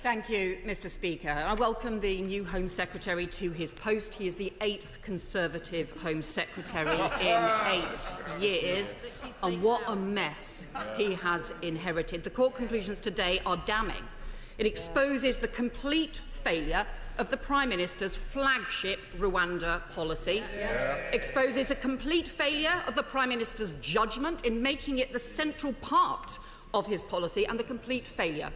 Thank you, Mr. Speaker. I welcome the new Home Secretary to his post. He is the 8th Conservative Home Secretary in 8 years, and what a mess he has inherited. The court conclusions today are damning. It exposes the complete failure of the Prime Minister's flagship Rwanda policy, exposes a complete failure of the Prime Minister's judgment in making it the central part of his policy, and the complete failure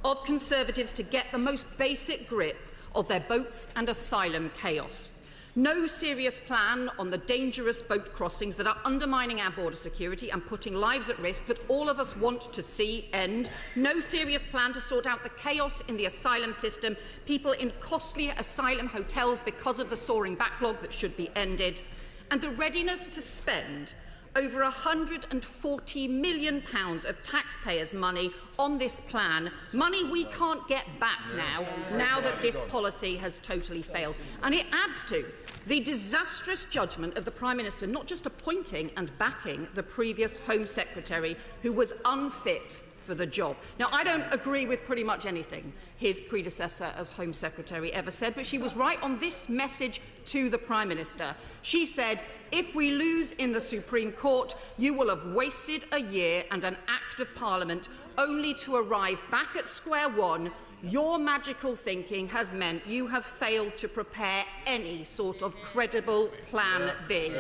of Conservatives to get the most basic grip of their boats and asylum chaos. No serious plan on the dangerous boat crossings that are undermining our border security and putting lives at risk that all of us want to see end. No serious plan to sort out the chaos in the asylum system, people in costly asylum hotels because of the soaring backlog that should be ended, and the readiness to spend over £140 million of taxpayers' money on this plan, money we can't get back now that this policy has totally failed. And it adds to the disastrous judgment of the Prime Minister not just appointing and backing the previous Home Secretary, who was unfit for the job. Now, I don't agree with pretty much anything his predecessor as Home Secretary ever said, but she was right on this message to the Prime Minister. She said, if we lose in the Supreme Court, you will have wasted a year and an Act of Parliament only to arrive back at square one. Your magical thinking has meant you have failed to prepare any sort of credible Plan B.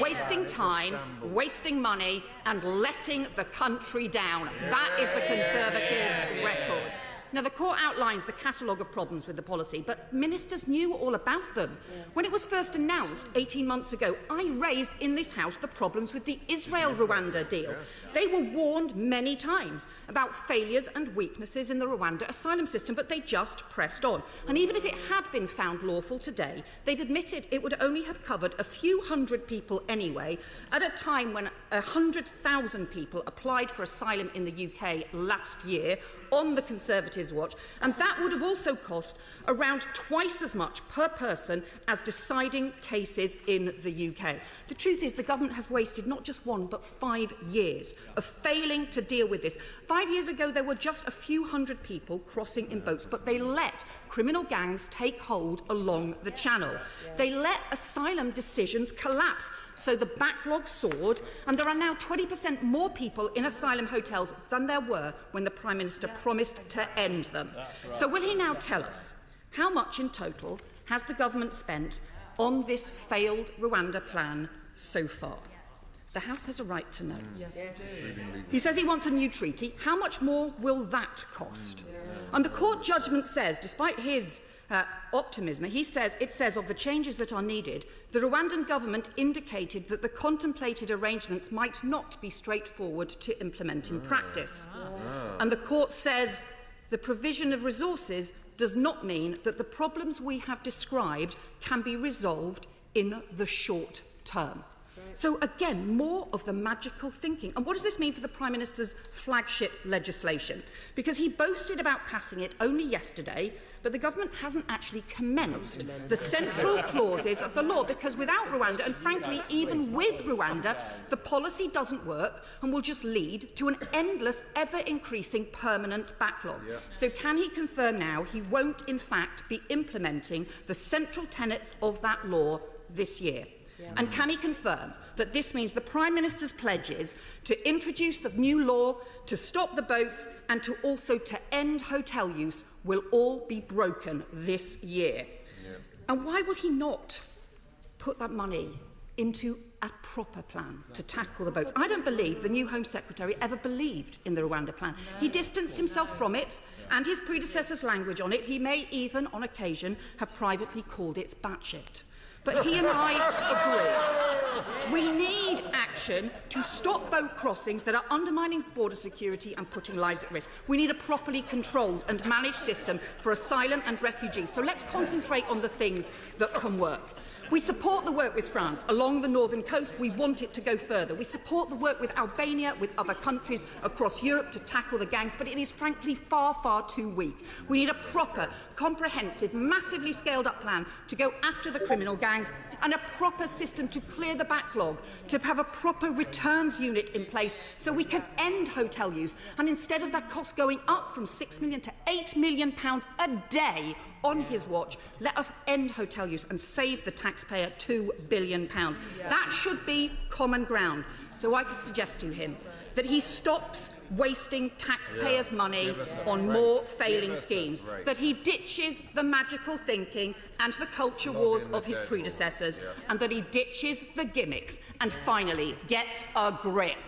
Wasting time, wasting money and letting the country down. That is the Conservatives' record. Now, the court outlines the catalogue of problems with the policy, but ministers knew all about them. When it was first announced 18 months ago, I raised in this House the problems with the Israel-Rwanda deal. They were warned many times about failures and weaknesses in the Rwanda asylum system, but they just pressed on. And even if it had been found lawful today, they've admitted it would only have covered a few hundred people anyway, at a time when 100,000 people applied for asylum in the UK last year on the Conservatives' watch, and that would have also cost around twice as much per person as deciding cases in the UK. The truth is the government has wasted not just 1 but 5 years of failing to deal with this. 5 years ago there were just a few hundred people crossing in boats, but they let criminal gangs take hold along the channel. They let asylum decisions collapse, so the backlog soared, and there are now 20% more people in asylum hotels than there were when the Prime Minister promised to end them. So will he now tell us how much in total has the government spent on this failed Rwanda plan so far? The House has a right to know. He says he wants a new treaty. How much more will that cost? And the court judgment says, despite his optimism, it says of the changes that are needed, the Rwandan government indicated that the contemplated arrangements might not be straightforward to implement in practice. And the court says the provision of resources does not mean that the problems we have described can be resolved in the short term. So again, more of the magical thinking. And what does this mean for the Prime Minister's flagship legislation? Because he boasted about passing it only yesterday, but the government hasn't actually commenced the central clauses of the law, because without Rwanda, and frankly even with Rwanda, the policy doesn't work and will just lead to an endless, ever-increasing permanent backlog. So can he confirm now he won't in fact be implementing the central tenets of that law this year? And can he confirm that this means the Prime Minister's pledges to introduce the new law, to stop the boats and to also to end hotel use will all be broken this year? And why will he not put that money into a proper plan to tackle the boats? I don't believe the new Home Secretary ever believed in the Rwanda plan. He distanced himself from it and his predecessor's language on it. He may even, on occasion, have privately called it batshit. But he and I agree. We need action to stop boat crossings that are undermining border security and putting lives at risk. We need a properly controlled and managed system for asylum and refugees. So let's concentrate on the things that can work. We support the work with France along the northern coast. We want it to go further. We support the work with Albania, with other countries across Europe to tackle the gangs, but it is frankly far, far too weak. We need a proper, comprehensive, massively scaled-up plan to go after the criminal gangs and a proper system to clear the backlog, to have a proper returns unit in place so we can end hotel use. And instead of that cost going up from £6 million to £8 million a day on his watch, let us end hotel use and save the taxpayer £2 billion. That should be common ground. So I could suggest to him that he stops wasting taxpayers' money on more failing schemes, that he ditches the magical thinking and the culture wars of his predecessors, and that he ditches the gimmicks and finally gets a grip.